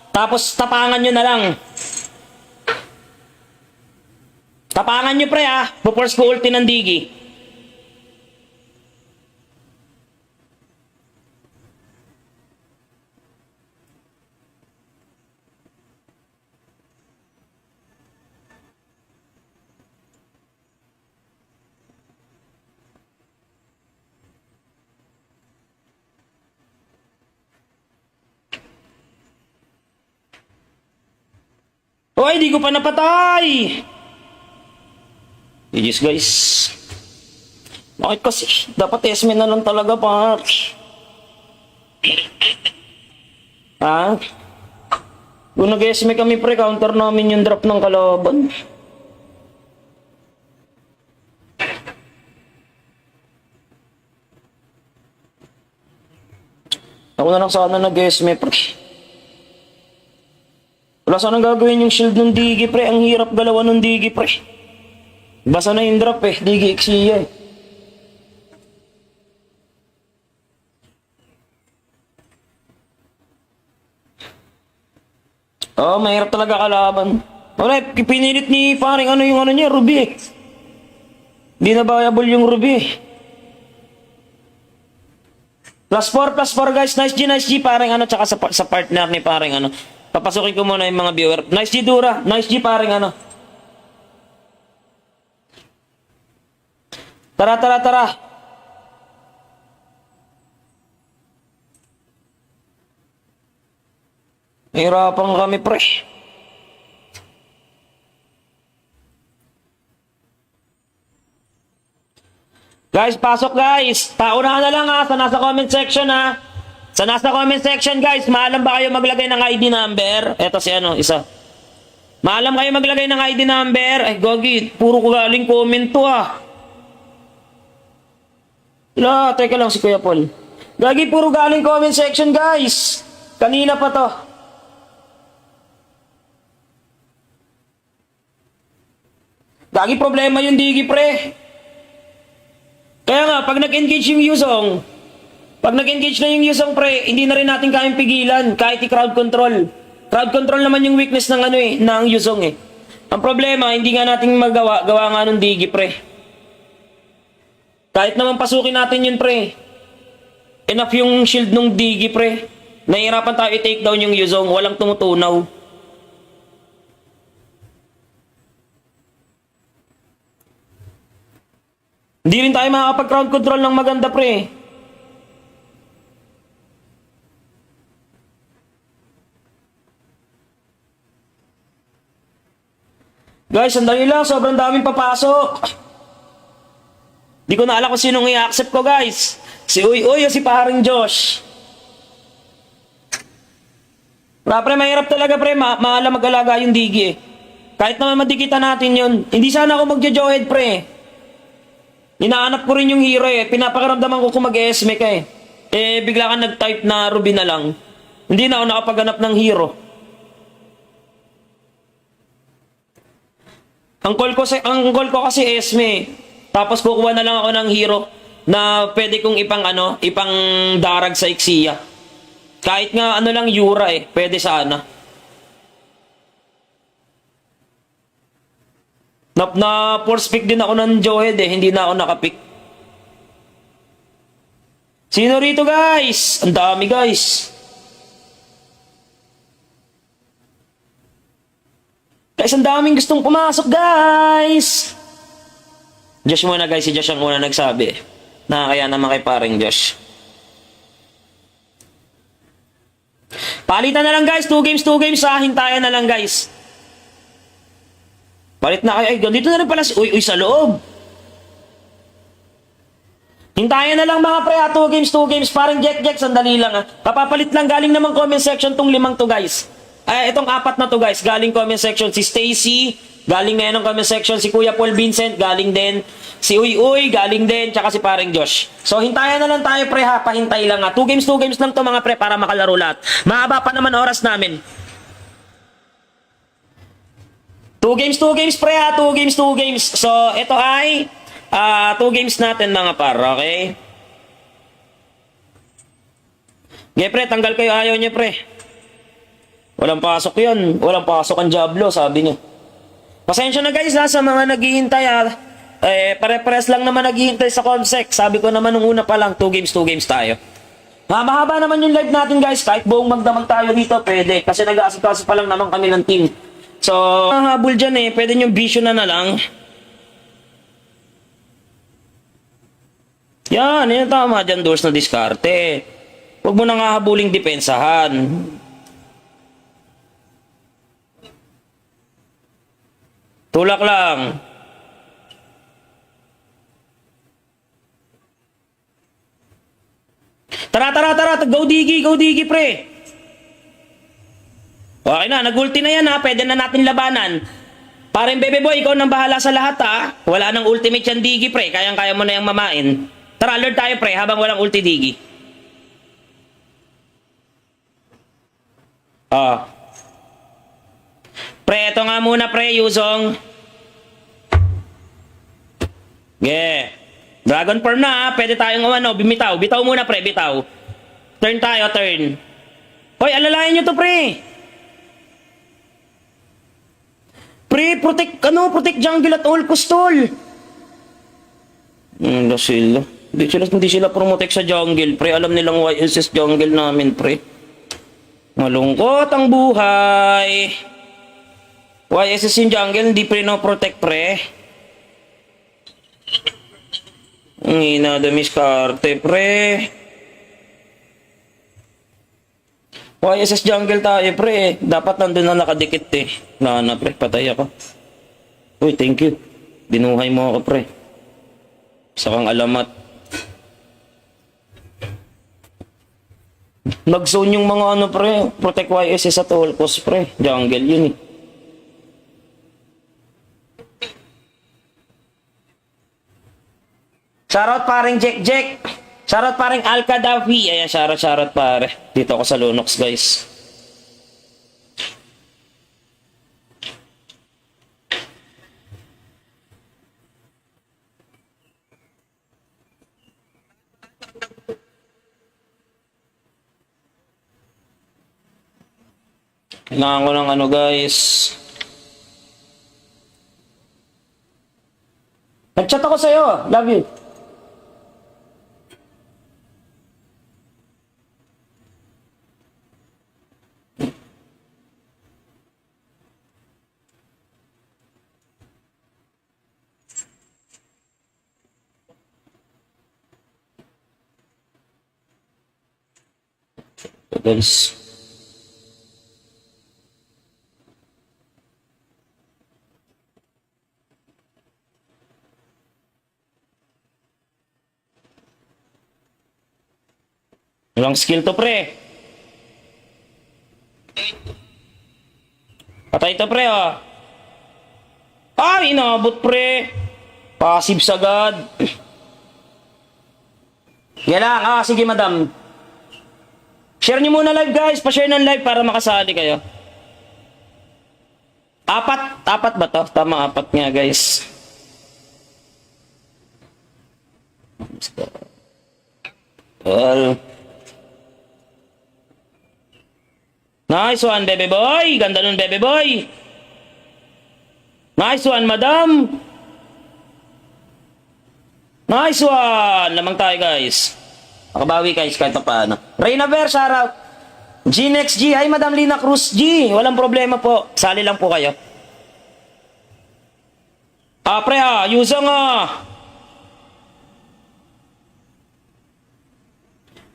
Tapos tapangan nyo na lang. Tapangan nyo, pre, Ipaforce ko ulti ng Digi. Uy, di ko pa napatay! GG's guys. Bakit kasi? Dapat Esme na lang talaga, par. Ha? Kung nag-Esme kami pre, counter namin yung drop ng kalaban. Ako na lang sana nag-Esme pre. Wala sanang gagawin yung shield ng Digi pre. Ang hirap galawan ng Digi pre. Basa na yung drop eh. Digi Xia eh. Oh, mahirap talaga kalaban. Wala, pinilit ni paring ano yung ano niya, Ruby eh. Hindi na viable yung Ruby eh. +4 guys. Nice G paring ano, tsaka sa partner ni paring ano. Papasukin ko muna yung mga viewer. Nice G Dura. Nice G paring ano. Tara. Hirapan kami pre. Guys, pasok guys. Paunahan na lang ha. Sa nasa comment section ha. Sa nasa comment section guys, maalam ba kayo maglagay ng ID number? Eto si ano, isa. Maalam kayo maglagay ng ID number? Ay gogi, puro ko galing comment to ah. La, teka lang si Kuya Paul. Gagi, puro galing comment section guys. Kanina pa to. Gagi, problema yung Digi pre. Kaya nga, pag nag-engage yung Yuzong, pag nag-engage na yung Yuzong pre, hindi na rin natin kayang pigilan kahit i-crowd control. Crowd control naman yung weakness ng ano eh, ng Yuzong eh. Ang problema, hindi nga natin gawa nga ng Digi pre. Kahit naman pasukin natin yun pre. Enough yung shield ng Digi pre. Nahihirapan tayo i-take down yung Yuzong, walang tumutunaw. Hindi rin tayo makakapag-crowd control ng maganda pre. Guys, sandali lang. Sobrang daming papasok. Di ko na alam kung sinong i-accept ko guys. Si Uy o si paring Josh. Wala pre, mahirap talaga pre. Maalam mag-alaga yung Digi eh. Kahit naman madikita natin yun. Hindi sana ako magjo-johead pre. Hinahanap ko rin yung hero eh. Pinapakaramdaman ko kung mag-esme ka eh. Eh, bigla ka nag-type na Ruby na lang. Hindi na ako nakapaghanap ng hero. Ang call ko kasi Esme. Tapos kukuha na lang ako ng hero na pwede kong ipang darag sa Xia. Kahit nga ano lang Yura eh. Pwede sana. Na force pick din ako ng Johead eh. Hindi na ako nakapick. Sino rito guys? Ang dami guys. Guys, ang daming gustong pumasok guys. Josh muna guys. Si Josh ang una nagsabi. Nakakaya naman kay paring Josh. Palitan na lang guys. 2 games ha. Hintayan na lang guys. Palit na kayo. Ay, dito na rin pala si Uy sa loob. Hintayan na lang mga pre ha. 2 games. Parang Jack, sandali lang ha. Papapalit lang. Galing naman comment section tong 5 to guys. Ay, itong 4 na to guys. Galing comment section si Stacy. Galing na yan ng comment section si Kuya Paul Vincent. Galing din. Si Uy, galing din. Tsaka si paring Josh. So, hintayan na lang tayo pre ha. Pahintay lang ha. 2 games lang to mga pre para makalaro lahat. Mahaba pa naman oras namin. 2 games pre ha. 2 games. So, ito ay 2 games natin mga par, okay? Okay pre, tanggal kayo. Ayaw niya pre. Walang pasok yun. Walang pasok ang Diablo, sabi niya. Pasensya na guys ha, sa mga naghihintay ha. Pare-pares lang naman naghihintay sa Comsec. Sabi ko naman nung una pa lang, 2 games tayo. Mahaba naman yung live natin guys. Kahit buong magdamag tayo dito, pwede. Kasi nag-aasikaso pa lang naman kami ng team. So, habol dyan eh. Pwede nyo vision na lang. Yan, yun tama dyan doors na diskarte. Huwag mo na nga habuling depensahan. Tulak lang. Tara, tara, tara. Go digi, pre. Okay na, nag-ulti na yan ha. Pwede na natin labanan. Parang bebe boy, ikaw nang bahala sa lahat ha. Wala nang ultimate yan digi, pre. Kayang-kaya mo na yung mamain. Tara, lord tayo, pre, habang walang ulti digi. Pre, ito nga muna, pre, Yuzong. Dragon form na ha. Pwede tayong bimitaw. Bitaw muna, pre, bitaw. Turn tayo, turn. Hoy, alalayan nyo to, pre. Pre, protect jungle at all cost, tol. Sila. Hindi sila promotek sa jungle, pre. Alam nilang YSS jungle namin, pre. Malungkot ang buhay. YSS yung jungle, hindi pre no-protect, pre. Ang ina, damiskarte, pre. YSS jungle tayo, pre. Dapat nandun na nakadikit, eh. Na, pre. Patay ako. Uy, thank you. Binuhay mo ako, pre. Isa kang alamat. Nag-zone yung mga pre. Protect YSS at all cost, pre. Jungle yun, eh. Shoutout paring Jack. Shoutout paring Al-Qadafi. Ayan, shoutout pare. Dito ako sa Lunox, guys. Kailangan ko ng guys. Nag-chat ako sa'yo. Love you. Guys. Walang skill to, pre. Patay to, pre, oh. Ay, inabot, pre. Passive sagad. Yan lang. Sige, madam. Share nyo muna live, guys. Pa-share ng live para makasali kayo. Apat ba to? Tama, 4 nga, guys. Well. Nice one, bebe boy. Ganda nun, bebe boy. Nice one, madam. Nice one. Lamang tayo, guys. Makabawi, guys, kahit paano. Reyna Ver, shoutout. G-Next G. Hi, Madam Lina Cruz G. Walang problema po. Sali lang po kayo. Pre, Yuzong,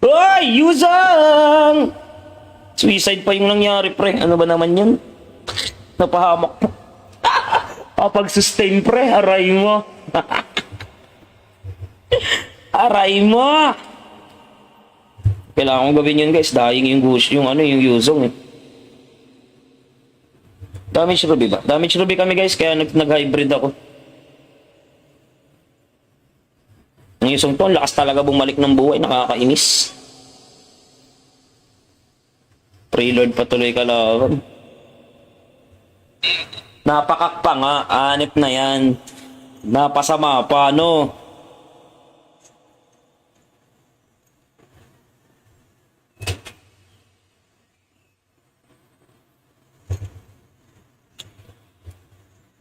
Uy, Yuzong! Suicide pa yung nangyari, pre. Ano ba naman yun? Napahamak po. Pag-sustain, pre. Aray mo. Aray mo. Kailangan kong gawin yun, guys. Dying yung yung Yuzong, eh. Damage ruby ba? Damage ruby kami, guys. Kaya nag-hybrid ako. Ang Yuzong to, lakas talaga bumalik ng buhay. Nakakainis. Preload patuloy kalaban. Napakakpa nga. Anip na yan. Napasama pa, no?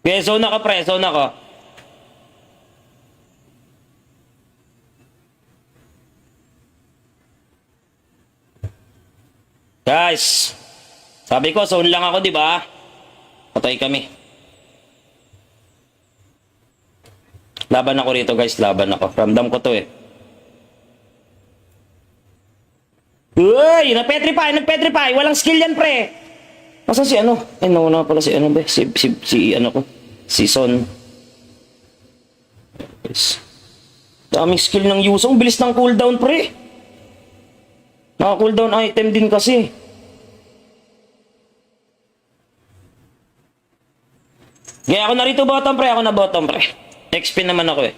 Okay, zone ako, pre. Zone ako. Guys, sabi ko, zone lang ako, di ba? Patay kami. Laban ako rito, guys. Laban ako. Ramdam ko to, eh. Uy! Nag-petrify! Walang skill yan, pre! Nasaan si ano? Ay, nauna pala si ano ba? Si ano ko. Season. Yes. Daming skill ng Yusong. Bilis ng cooldown, pre. Naka-cooldown item din kasi. Kaya ako narito bottom, pre. Ako na bottom, pre. XP naman ako eh.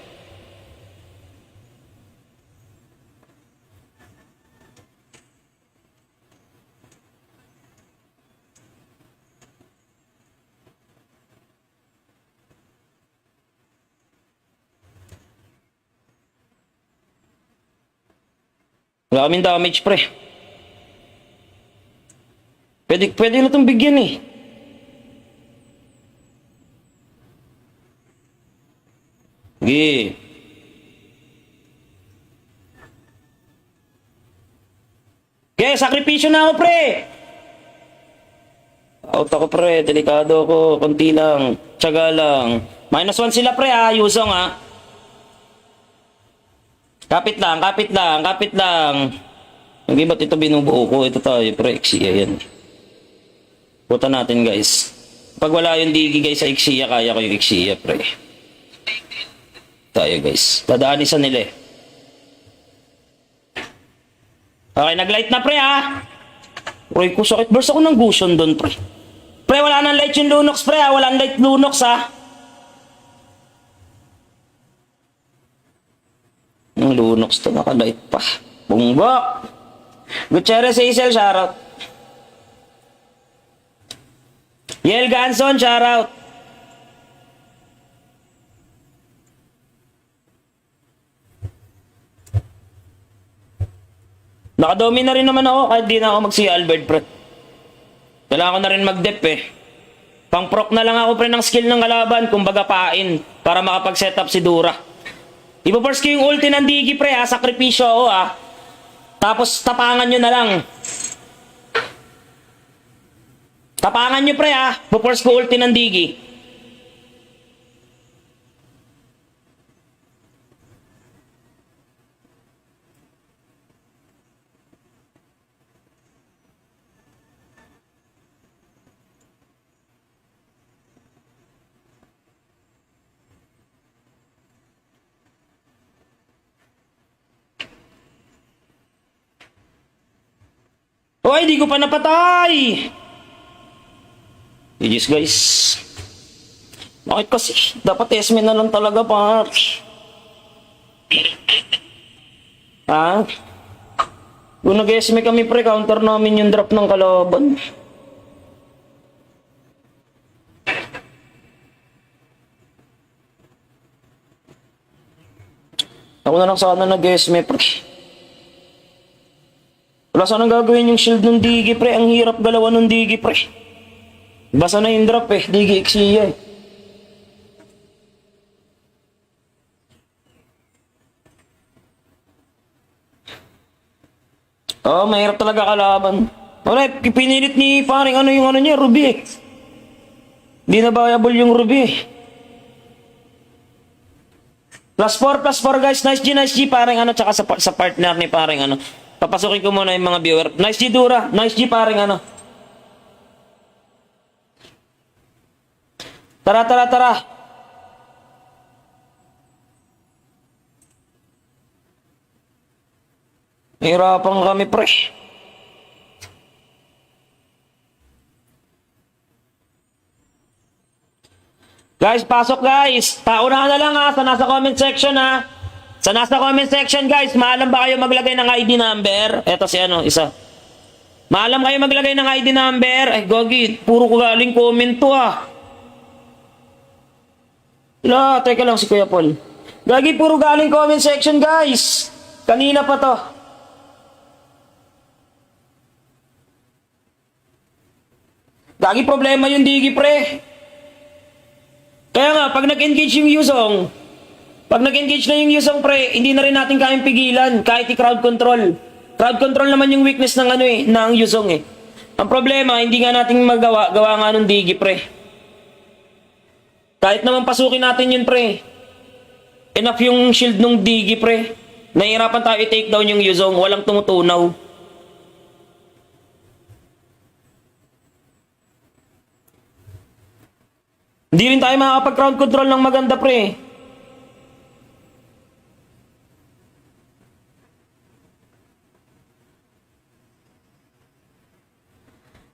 Wala kaming damage, pre. Pwede na itong bigyan eh. Sige. Okay, sakripisyo na ako, pre. Out ako, pre. Delikado ako. Konti lang. Tiyaga lang. -1 sila, pre, ha. Yusong, ha. Kapit lang, kapit lang, kapit lang. Hindi ba't ito binubuo ko? Ito tayo, pre. Xia yan. Puta natin, guys. Pag wala yung digi, guys, sa Xia, kaya ko yung Xia, pre. Tayo, guys. Dadaanin sa nila, eh. Okay, nag-light na, pre, ha? Uy, ko sakit. Burst ako ng Gusion doon, pre. Pre, wala nang light yung Lunox, pre, ha? Wala nang light Lunox, ha? Yung Lunox to, naka-light pa. Bungbok! Gutierrez Hazel, shoutout. Yel Ganson, shoutout. Nakadomi na rin naman ako kahit di na ako mag-si Albert, pre. Kailangan ko na rin mag-dep, eh. Pang-proc na lang ako, pre, ng skill ng kalaban, kumbaga pain, para makapag-setup si Dura. Ipo-force ko yung ulti ng Digi, pre, ha. Sakripisyo ako, ha. Tapos tapangan nyo na lang. Tapangan nyo, pre, ha. Ipo-force ko ulti ng Digi. Hoy, di ko pa napatay! GG's, guys. Bakit kasi? Dapat Esme na lang talaga, par. Ha? Kung nag-Esme kami, pre, counter namin yung drop ng kalaban. Ako na lang sana nag-Esme, pre. Wala sanang gagawin yung shield ng Digi, pre. Ang hirap galawan ng Digi, pre. Basa na yung drop, eh. Digi Xia, eh. Oh, mahirap talaga kalaban. Wala, pinilit ni paring ano yung ano niya, Ruby, eh. Hindi na viable yung Ruby, eh. +4, guys. Nice G, paring ano, tsaka sa partner ni paring ano. Papasukin ko muna yung mga viewer. Nice G, Dura. Nice G, paring ano. Tara. Hirapan kami, pre. Guys, pasok, guys. Paunahan na lang, ha. Sa nasa comment section, ha. Sa nasa comment section, guys, maalam ba kayo maglagay ng ID number? Eto si ano, isa. Maalam kayo maglagay ng ID number? Ay, gogi, puro ko galing comment to, ah. Wala, teka lang si Kuya Paul. Gagi, puro galing comment section, guys. Kanina pa to. Gagi, problema yung Digi, pre. Kaya nga, pag nag-engage yung Yusong, pag nag-engage na yung Yusong, pre, hindi na rin natin kayang pigilan kahit i-crowd control. Crowd control naman yung weakness ng ano eh, ng Yusong eh. Ang problema, hindi nga natin magawa, gawa nga ng Digi, pre. Kahit naman pasukin natin yun, pre. Enough yung shield ng Digi, pre. Nahihirapan tayo i-take down yung Yusong, walang tumutunaw. Hindi rin tayo makakapag-crowd control ng maganda, pre.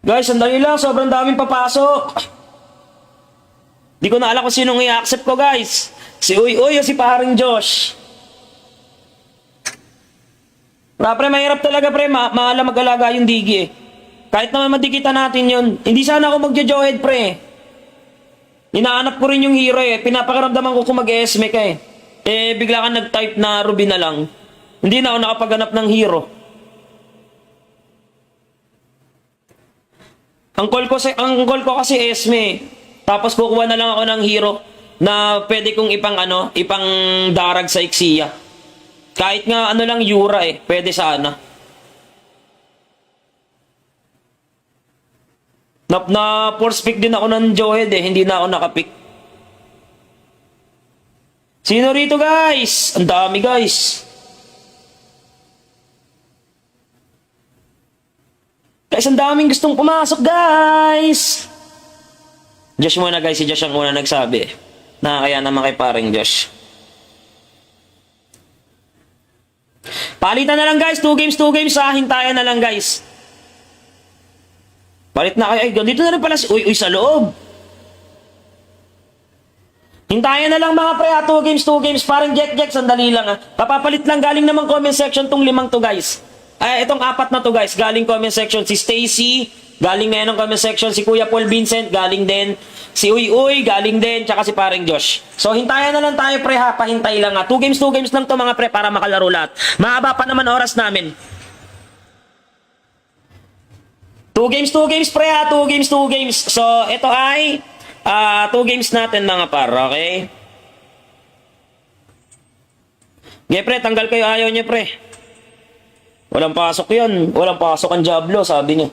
Guys, sandali lang. Sobrang daming papasok. Di ko na alam kung sinong i-accept ko, guys. Si Uy Uy o si paring Josh. Pre, mahirap talaga, pre. Mahala mag-alaga yung digi, eh. Kahit naman madikita natin yun. Hindi sana ako magjo-johead, pre. Hinahanap ko rin yung hero, eh. Pinapakaramdaman ko kung mag-esme ka, eh. Eh, bigla ka nag-type na Ruby na lang. Hindi na ako nakapaghanap ng hero. Ang call ko kasi Esme. Tapos kukuha na lang ako ng hero na pwede kong ipang darag sa Ixia. Kahit nga ano lang Yura, eh, pwede sana. Na force pick din ako ng Johead, eh, hindi na ako nakapick. Sino rito, guys? Ang dami, guys. Guys, ang daming gustong pumasok, guys. Josh muna, guys. Si Josh ang una nagsabi. Nakakaya naman kay paring Josh. Palitan na lang, guys. 2 games. Hintayan na lang, guys. Palit na kayo. Ay, dito na rin pala si Uy Uy sa loob. Hintayan na lang, mga pre. 2 games. Parang Jack. Sandali lang, ha. Papapalit lang. Galing naman comment section tong 5 to, guys. Ay, itong 4 na to, guys. Galing comment section si Stacy. Galing ngayon ng comment section si Kuya Paul Vincent. Galing din si Uy Uy. Galing din. Tsaka si paring Josh. So, hintayan na lang tayo, pre, ha. Pahintay lang, ha. 2 games lang to, mga pre, para makalaro lahat. Mahaba pa naman oras namin. 2 games, pre, ha. 2 games. So, ito ay 2 games natin, mga par, okay? Okay, pre, tanggal kayo. Ayaw niya, pre. Walang pasok yun. Walang pasok ang Diablo, sabi niya.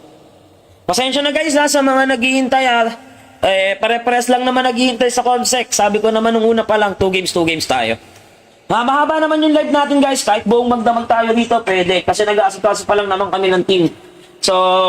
Pasensya na, guys, ha, sa mga naghihintay, ha. Pare-pares lang naman naghihintay sa Comsec. Sabi ko naman nung una pa lang, 2 games tayo. Mahaba naman yung live natin, guys. Kahit buong magdamag tayo dito, pwede. Kasi nag-aasikaso pa lang naman kami ng team. So,